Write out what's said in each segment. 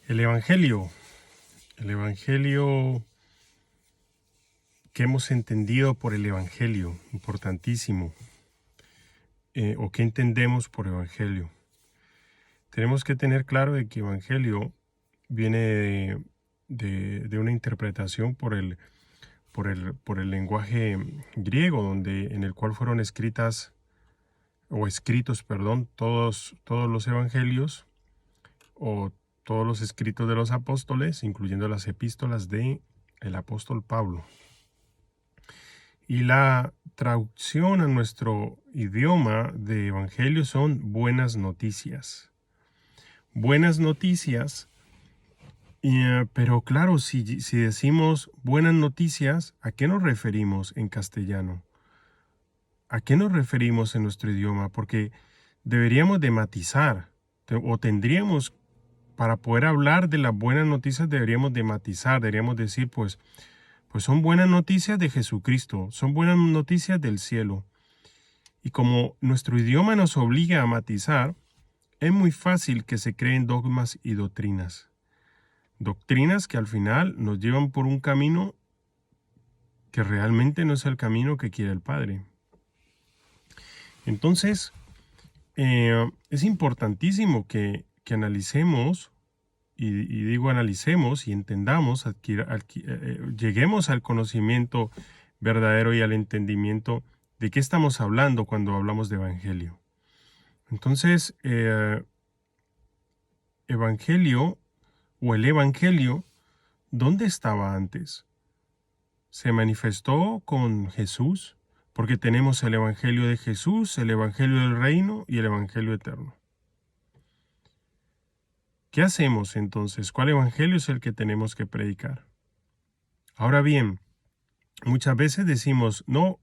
El Evangelio que hemos entendido por el Evangelio, importantísimo, o qué entendemos por Evangelio. Tenemos que tener claro de que Evangelio viene de una interpretación por el lenguaje griego, en el cual fueron escritos, todos los evangelios o todos los escritos de los apóstoles, incluyendo las epístolas de el apóstol Pablo. Y la traducción a nuestro idioma de evangelio son buenas noticias. Buenas noticias, pero claro, si decimos buenas noticias, ¿a qué nos referimos en castellano? ¿A qué nos referimos en nuestro idioma? Porque deberíamos de matizar, o tendríamos, para poder hablar de las buenas noticias, deberíamos de matizar, deberíamos decir, pues son buenas noticias de Jesucristo, son buenas noticias del cielo. Y como nuestro idioma nos obliga a matizar, es muy fácil que se creen dogmas y doctrinas. Doctrinas que al final nos llevan por un camino que realmente no es el camino que quiere el Padre. Entonces, es importantísimo que analicemos, y digo analicemos y entendamos, lleguemos al conocimiento verdadero y al entendimiento de qué estamos hablando cuando hablamos de Evangelio. Entonces, Evangelio o el Evangelio, ¿dónde estaba antes? ¿Se manifestó con Jesús? Porque tenemos el Evangelio de Jesús, el Evangelio del Reino y el Evangelio eterno. ¿Qué hacemos entonces? ¿Cuál evangelio es el que tenemos que predicar? Ahora bien, muchas veces decimos, no,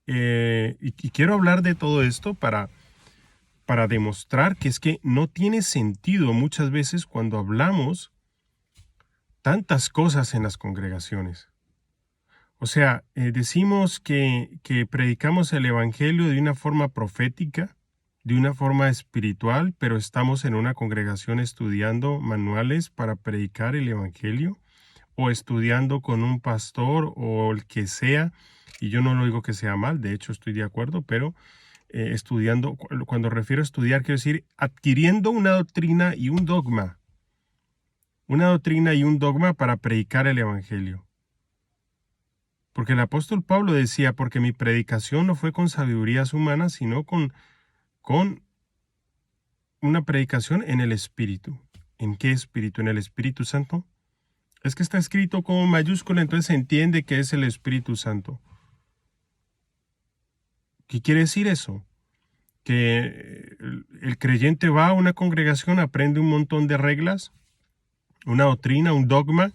y quiero hablar de todo esto para demostrar que es que no tiene sentido muchas veces cuando hablamos tantas cosas en las congregaciones. O sea, decimos que predicamos el evangelio de una forma profética, de una forma espiritual, pero estamos en una congregación estudiando manuales para predicar el evangelio, o estudiando con un pastor o el que sea, y yo no lo digo que sea mal, de hecho estoy de acuerdo, pero estudiando, cuando refiero a estudiar, quiero decir adquiriendo una doctrina y un dogma para predicar el evangelio. Porque el apóstol Pablo decía, porque mi predicación no fue con sabidurías humanas, sino con una predicación en el Espíritu. ¿En qué Espíritu? ¿En el Espíritu Santo? Es que está escrito con mayúscula, entonces se entiende que es el Espíritu Santo. ¿Qué quiere decir eso? Que el creyente va a una congregación, aprende un montón de reglas, una doctrina, un dogma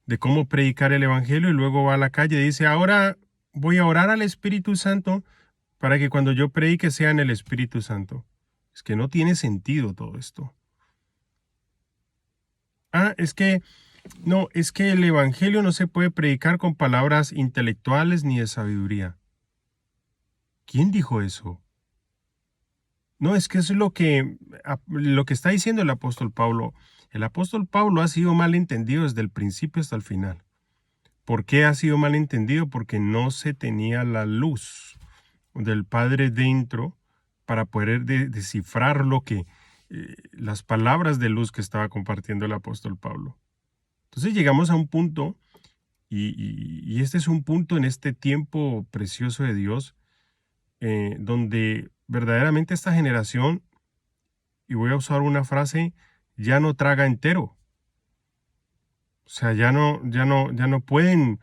de cómo predicar el Evangelio, y luego va a la calle y dice, ahora voy a orar al Espíritu Santo para que cuando yo predique sea en el Espíritu Santo. Es que no tiene sentido todo esto. Es que el Evangelio no se puede predicar con palabras intelectuales ni de sabiduría. ¿Quién dijo eso? No, es que eso es lo que está diciendo el apóstol Pablo. El apóstol Pablo ha sido mal entendido desde el principio hasta el final. ¿Por qué ha sido mal entendido? Porque no se tenía la luz del Padre dentro para poder descifrar las palabras de luz que estaba compartiendo el apóstol Pablo. Entonces llegamos a un punto, y este es un punto en este tiempo precioso de Dios, donde verdaderamente esta generación, y voy a usar una frase, ya no traga entero. O sea, ya no pueden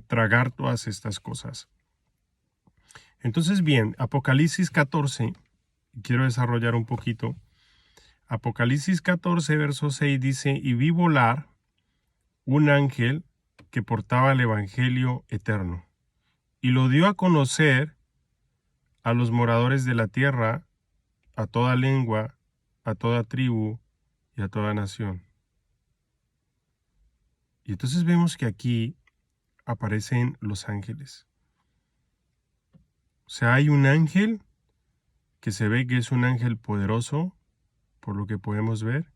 tragar todas estas cosas. Entonces, bien, Apocalipsis 14, quiero desarrollar un poquito. Apocalipsis 14, verso 6 dice, y vi volar un ángel que portaba el evangelio eterno, y lo dio a conocer a los moradores de la tierra, a toda lengua, a toda tribu y a toda nación. Y entonces vemos que aquí aparecen los ángeles. O sea, hay un ángel que se ve que es un ángel poderoso, por lo que podemos ver.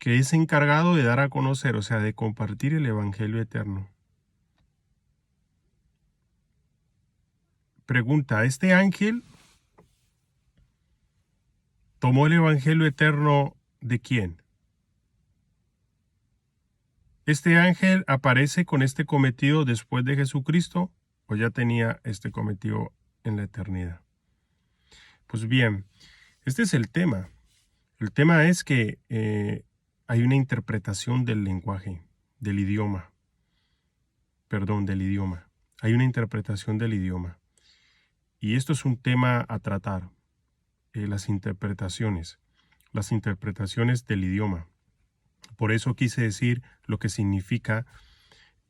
que es encargado de dar a conocer, o sea, de compartir el Evangelio eterno. Pregunta, ¿este ángel tomó el Evangelio eterno de quién? ¿Este ángel aparece con este cometido después de Jesucristo o ya tenía este cometido en la eternidad? Pues bien, este es el tema. El tema es que hay una interpretación del lenguaje, del idioma. Hay una interpretación del idioma. Y esto es un tema a tratar, las interpretaciones del idioma. Por eso quise decir lo que significa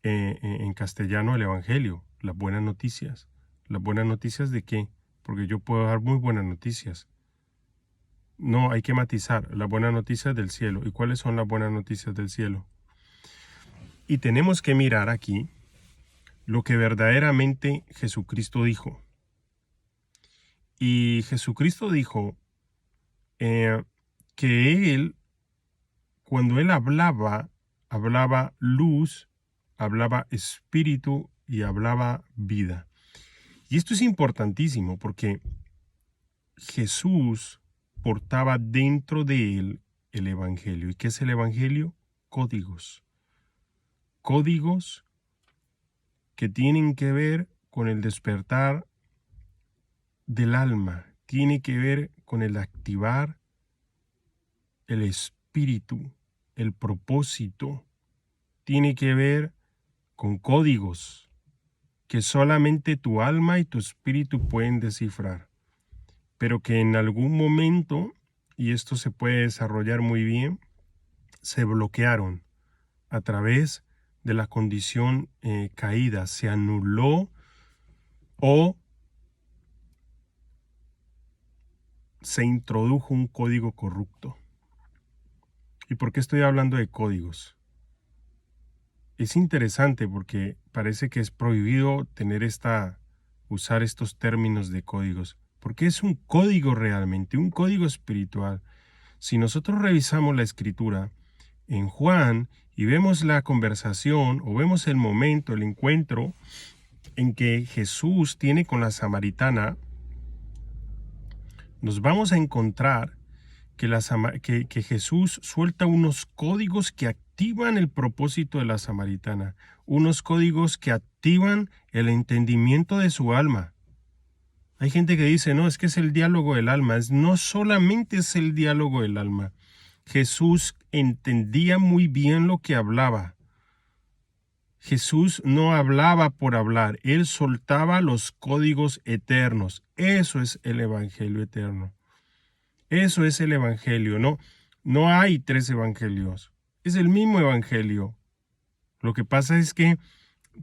en castellano el Evangelio, las buenas noticias. ¿Las buenas noticias de qué? Porque yo puedo dar muy buenas noticias. No, hay que matizar las buenas noticias del cielo. ¿Y cuáles son las buenas noticias del cielo? Y tenemos que mirar aquí lo que verdaderamente Jesucristo dijo. Y Jesucristo dijo que Él, cuando Él hablaba luz, hablaba espíritu y hablaba vida. Y esto es importantísimo porque Jesús portaba dentro de Él el Evangelio. ¿Y qué es el Evangelio? Códigos. Códigos que tienen que ver con el despertar del alma, tiene que ver con el activar el espíritu, el propósito, tiene que ver con códigos que solamente tu alma y tu espíritu pueden descifrar, pero que en algún momento, y esto se puede desarrollar muy bien, se bloquearon a través de la condición caída, se anuló o se introdujo un código corrupto. ¿Y por qué estoy hablando de códigos? Es interesante porque parece que es prohibido usar estos términos de códigos, porque es un código realmente, un código espiritual. Si nosotros revisamos la escritura en Juan y vemos la conversación o vemos el momento, el encuentro en que Jesús tiene con la samaritana, nos vamos a encontrar que Jesús suelta unos códigos que activan el propósito de la samaritana, unos códigos que activan el entendimiento de su alma. Hay gente que dice, no, es que es el diálogo del alma. No solamente es el diálogo del alma. Jesús entendía muy bien lo que hablaba. Jesús no hablaba por hablar, Él soltaba los códigos eternos. Eso es el Evangelio eterno. Eso es el Evangelio, no hay tres evangelios, es el mismo Evangelio. Lo que pasa es que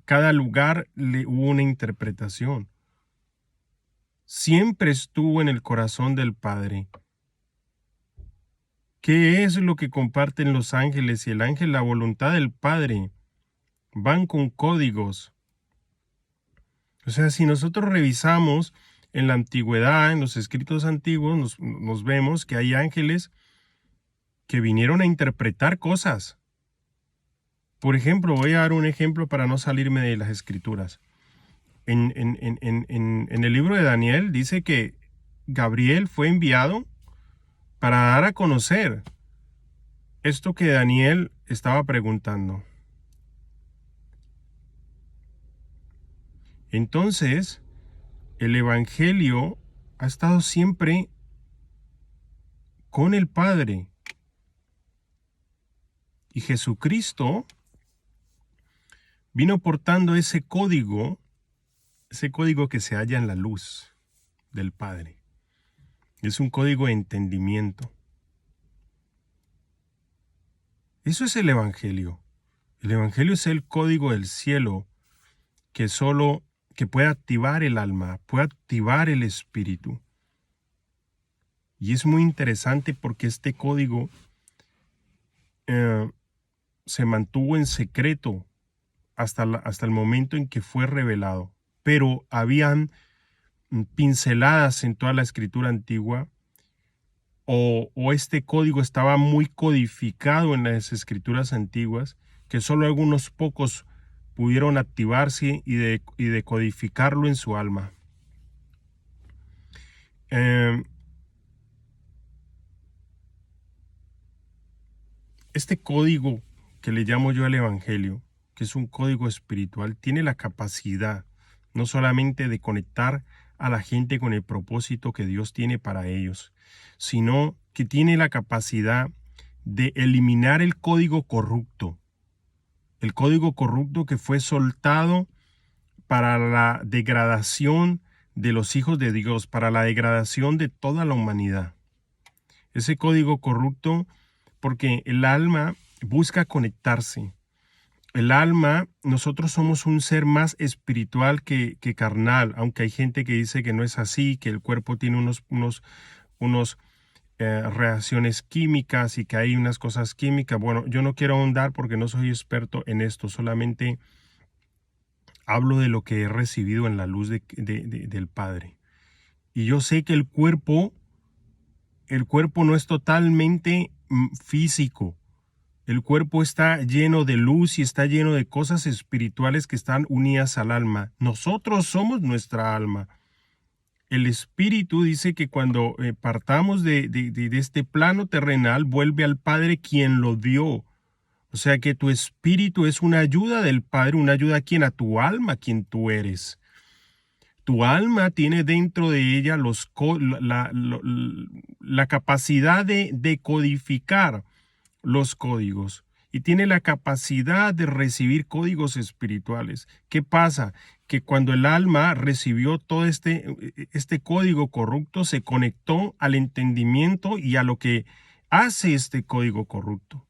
cada lugar le hubo una interpretación. Siempre estuvo en el corazón del Padre. ¿Qué es lo que comparten los ángeles y el ángel? La voluntad del Padre. Van con códigos. O sea, si nosotros revisamos en la antigüedad, en los escritos antiguos, nos vemos que hay ángeles que vinieron a interpretar cosas. Por ejemplo, voy a dar un ejemplo para no salirme de las escrituras. En el libro de Daniel dice que Gabriel fue enviado para dar a conocer esto que Daniel estaba preguntando. Entonces, el Evangelio ha estado siempre con el Padre. Y Jesucristo vino portando ese código que se halla en la luz del Padre. Es un código de entendimiento. Eso es el Evangelio. El Evangelio es el código del cielo que puede activar el alma, puede activar el espíritu. Y es muy interesante porque este código se mantuvo en secreto hasta el momento en que fue revelado. Pero habían pinceladas en toda la escritura antigua o este código estaba muy codificado en las escrituras antiguas, que solo algunos pocos pudieron activarse y decodificarlo en su alma. Este código que le llamo yo el Evangelio, que es un código espiritual, tiene la capacidad no solamente de conectar a la gente con el propósito que Dios tiene para ellos, sino que tiene la capacidad de eliminar el código corrupto que fue soltado para la degradación de los hijos de Dios, para la degradación de toda la humanidad. Ese código corrupto, porque el alma busca conectarse. El alma, nosotros somos un ser más espiritual que carnal, aunque hay gente que dice que no es así, que el cuerpo tiene unos reacciones químicas y que hay unas cosas químicas. Bueno, yo no quiero ahondar porque no soy experto en esto, solamente hablo de lo que he recibido en la luz del Padre. Y yo sé que el cuerpo no es totalmente físico. El cuerpo está lleno de luz y está lleno de cosas espirituales que están unidas al alma. Nosotros somos nuestra alma. El espíritu dice que cuando partamos de este plano terrenal, vuelve al Padre quien lo dio. O sea que tu espíritu es una ayuda del Padre, una ayuda a tu alma, quien tú eres. Tu alma tiene dentro de ella la capacidad de codificar los códigos y tiene la capacidad de recibir códigos espirituales. ¿Qué pasa? Que cuando el alma recibió todo este código corrupto, se conectó al entendimiento y a lo que hace este código corrupto.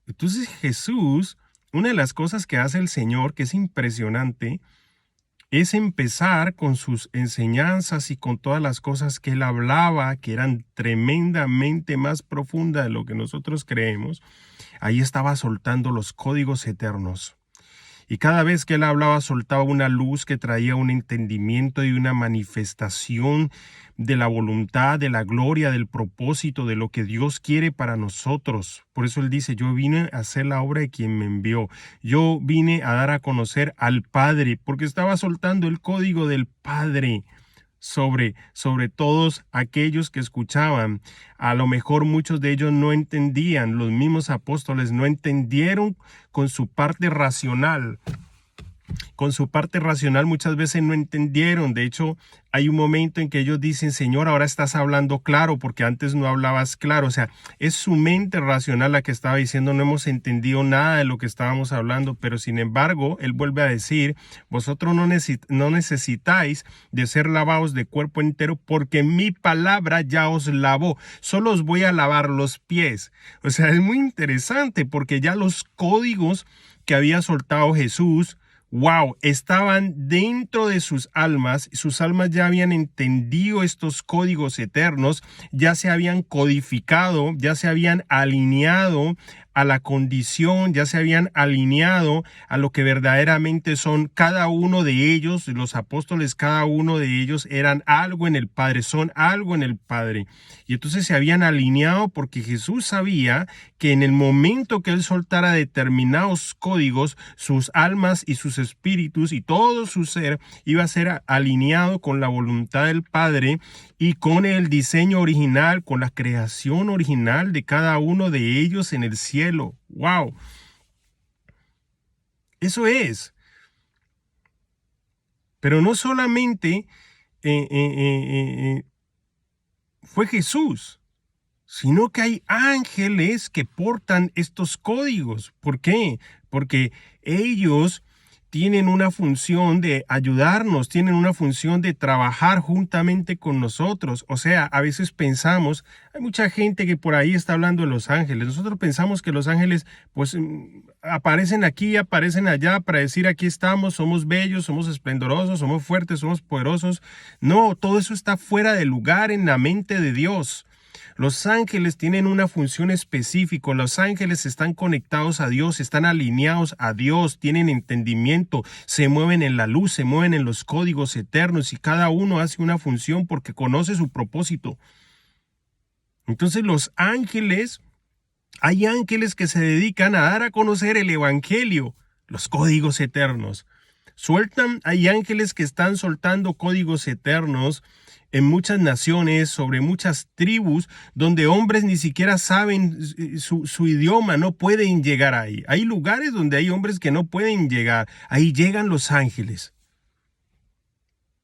Entonces Jesús, una de las cosas que hace el Señor, que es impresionante, es empezar con sus enseñanzas y con todas las cosas que él hablaba, que eran tremendamente más profundas de lo que nosotros creemos. Ahí estaba soltando los códigos eternos. Y cada vez que él hablaba, soltaba una luz que traía un entendimiento y una manifestación de la voluntad, de la gloria, del propósito, de lo que Dios quiere para nosotros. Por eso él dice, yo vine a hacer la obra de quien me envió. Yo vine a dar a conocer al Padre, porque estaba soltando el código del Padre sobre todos aquellos que escuchaban. A lo mejor muchos de ellos no entendían, los mismos apóstoles no entendieron con su parte racional. Muchas veces no entendieron. De hecho, hay un momento en que ellos dicen, Señor, ahora estás hablando claro porque antes no hablabas claro. O sea, es su mente racional la que estaba diciendo, no hemos entendido nada de lo que estábamos hablando. Pero sin embargo, él vuelve a decir, vosotros no necesitáis de ser lavados de cuerpo entero porque mi palabra ya os lavó. Solo os voy a lavar los pies. O sea, es muy interesante porque ya los códigos que había soltado Jesús, estaban dentro de sus almas ya habían entendido estos códigos eternos, ya se habían codificado, ya se habían alineado a la condición, ya se habían alineado a lo que verdaderamente son cada uno de ellos, los apóstoles, cada uno de ellos eran algo en el Padre, son algo en el Padre. Y entonces se habían alineado porque Jesús sabía que en el momento que él soltara determinados códigos, sus almas y sus espíritus y todo su ser iba a ser alineado con la voluntad del Padre y con el diseño original, con la creación original de cada uno de ellos en el cielo. ¡Wow! Eso es. Pero no solamente fue Jesús, sino que hay ángeles que portan estos códigos. ¿Por qué? Porque ellos tienen una función de ayudarnos, tienen una función de trabajar juntamente con nosotros. O sea, a veces pensamos, hay mucha gente que por ahí está hablando de los ángeles. Nosotros pensamos que los ángeles pues aparecen aquí, aparecen allá para decir aquí estamos, somos bellos, somos esplendorosos, somos fuertes, somos poderosos. No, todo eso está fuera de lugar en la mente de Dios. Los ángeles tienen una función específica. Los ángeles están conectados a Dios, están alineados a Dios, tienen entendimiento, se mueven en la luz, se mueven en los códigos eternos y cada uno hace una función porque conoce su propósito. Entonces los ángeles, hay ángeles que se dedican a dar a conocer el evangelio, los códigos eternos. Hay ángeles que están soltando códigos eternos en muchas naciones, sobre muchas tribus, donde hombres ni siquiera saben su idioma, no pueden llegar ahí. Hay lugares donde hay hombres que no pueden llegar. Ahí llegan los ángeles.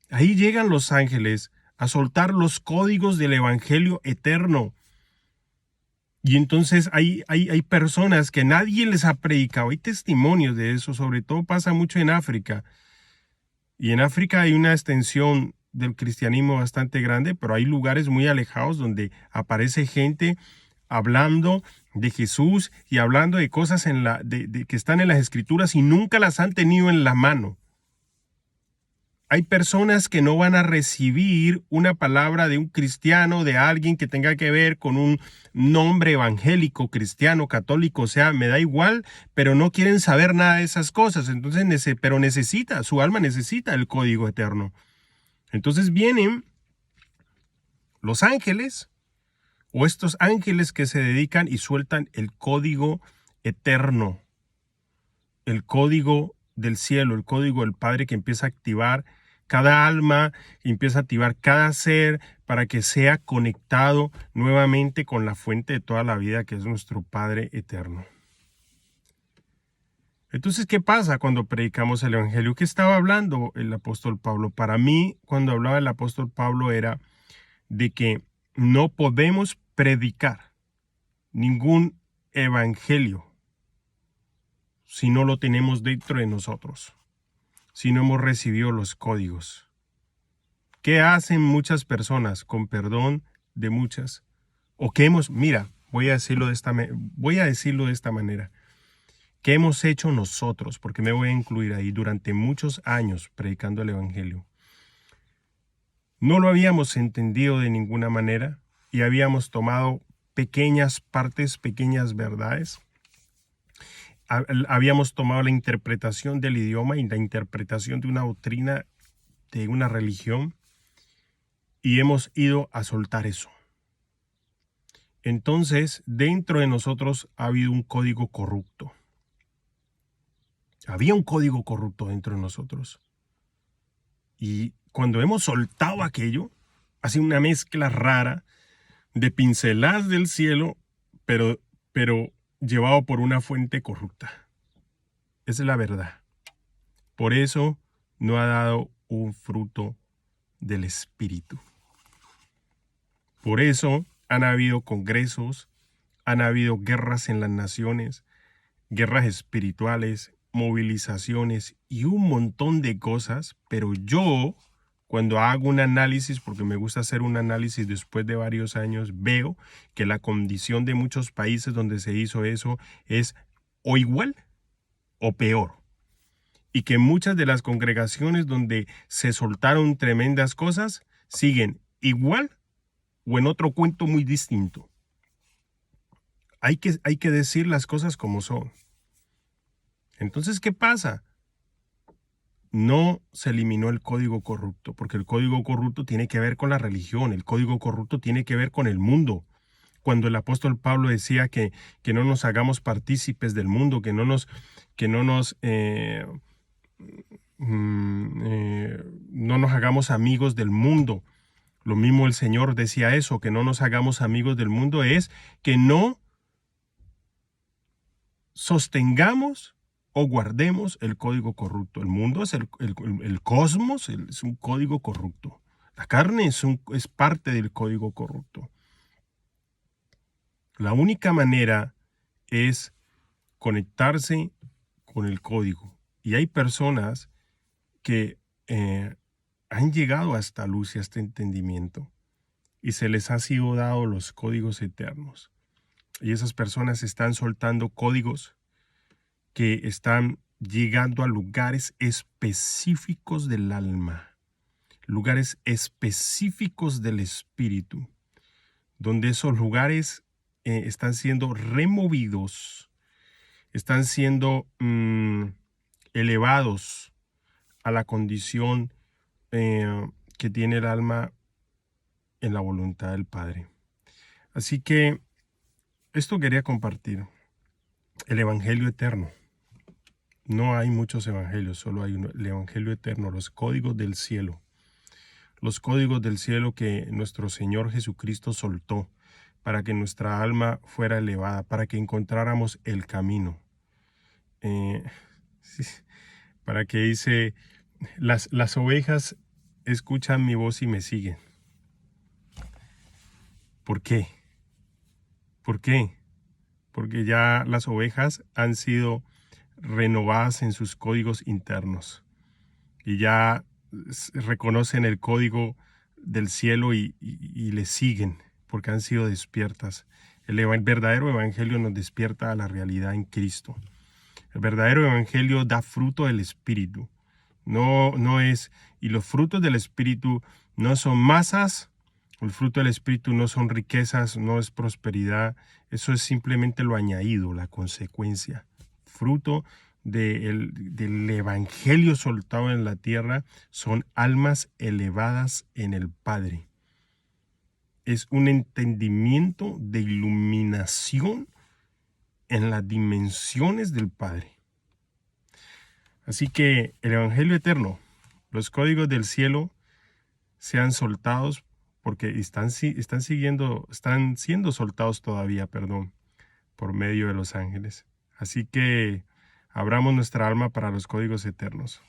Ahí llegan los ángeles a soltar los códigos del evangelio eterno. Y entonces hay personas que nadie les ha predicado. Hay testimonios de eso, sobre todo pasa mucho en África. Y en África hay una extensión del cristianismo bastante grande, pero hay lugares muy alejados donde aparece gente hablando de Jesús y hablando de cosas que están en las escrituras y nunca las han tenido en la mano. Hay personas que no van a recibir una palabra de un cristiano, de alguien que tenga que ver con un nombre evangélico, cristiano, católico, o sea, me da igual, pero no quieren saber nada de esas cosas. Entonces, pero su alma necesita el código eterno. Entonces vienen los ángeles o estos ángeles que se dedican y sueltan el código eterno, el código del cielo, el código del Padre que empieza a activar cada alma, empieza a activar cada ser para que sea conectado nuevamente con la fuente de toda la vida que es nuestro Padre eterno. Entonces, ¿qué pasa cuando predicamos el Evangelio? ¿Qué estaba hablando el apóstol Pablo? Para mí, cuando hablaba el apóstol Pablo era de que no podemos predicar ningún evangelio si no lo tenemos dentro de nosotros, si no hemos recibido los códigos. ¿Qué hacen muchas personas, con perdón de muchas? O que voy a decirlo de esta manera. ¿Qué hemos hecho nosotros? Porque me voy a incluir ahí durante muchos años predicando el evangelio. No lo habíamos entendido de ninguna manera y habíamos tomado pequeñas partes, pequeñas verdades. Habíamos tomado la interpretación del idioma y la interpretación de una doctrina, de una religión, y hemos ido a soltar eso. Entonces, dentro de nosotros ha habido un código corrupto. Había un código corrupto dentro de nosotros. Y cuando hemos soltado aquello, ha sido una mezcla rara de pinceladas del cielo, pero llevado por una fuente corrupta. Esa es la verdad. Por eso no ha dado un fruto del Espíritu. Por eso han habido congresos, han habido guerras en las naciones, guerras espirituales, movilizaciones y un montón de cosas, pero yo, cuando hago un análisis, porque me gusta hacer un análisis después de varios años, veo que la condición de muchos países donde se hizo eso es o igual o peor. Y que muchas de las congregaciones donde se soltaron tremendas cosas siguen igual o en otro cuento muy distinto. Hay que decir las cosas como son. Entonces, ¿qué pasa? No se eliminó el código corrupto, porque el código corrupto tiene que ver con la religión, el código corrupto tiene que ver con el mundo. Cuando el apóstol Pablo decía que no nos hagamos partícipes del mundo, que no nos hagamos amigos del mundo. Lo mismo el Señor decía eso, que no nos hagamos amigos del mundo, es que no sostengamos o guardemos el código corrupto. El mundo es el cosmos, es un código corrupto. La carne es parte del código corrupto. La única manera es conectarse con el código. Y hay personas que han llegado a esta luz y a este entendimiento y se les ha sido dado los códigos eternos. Y esas personas están soltando códigos que están llegando a lugares específicos del alma, lugares específicos del espíritu, donde esos lugares están siendo removidos, están siendo elevados a la condición que tiene el alma en la voluntad del Padre. Así que esto quería compartir, el Evangelio eterno. No hay muchos evangelios, solo hay uno, el Evangelio eterno, los códigos del cielo. Los códigos del cielo que nuestro Señor Jesucristo soltó para que nuestra alma fuera elevada, para que encontráramos el camino. Sí, para que dice, las ovejas escuchan mi voz y me siguen. ¿Por qué? ¿Por qué? Porque ya las ovejas han sido renovadas en sus códigos internos y ya reconocen el código del cielo y le siguen porque han sido despiertas. El verdadero evangelio nos despierta a la realidad en Cristo. El verdadero evangelio da fruto del Espíritu. No es, y los frutos del Espíritu no son masas, el fruto del Espíritu no son riquezas, no es prosperidad, eso es simplemente lo añadido, la consecuencia. Fruto del evangelio soltado en la tierra son almas elevadas en el Padre. Es un entendimiento de iluminación en las dimensiones del Padre. Así que el Evangelio eterno, los códigos del cielo sean soltados porque están siendo soltados todavía, por medio de los ángeles. Así que abramos nuestra alma para los códigos eternos.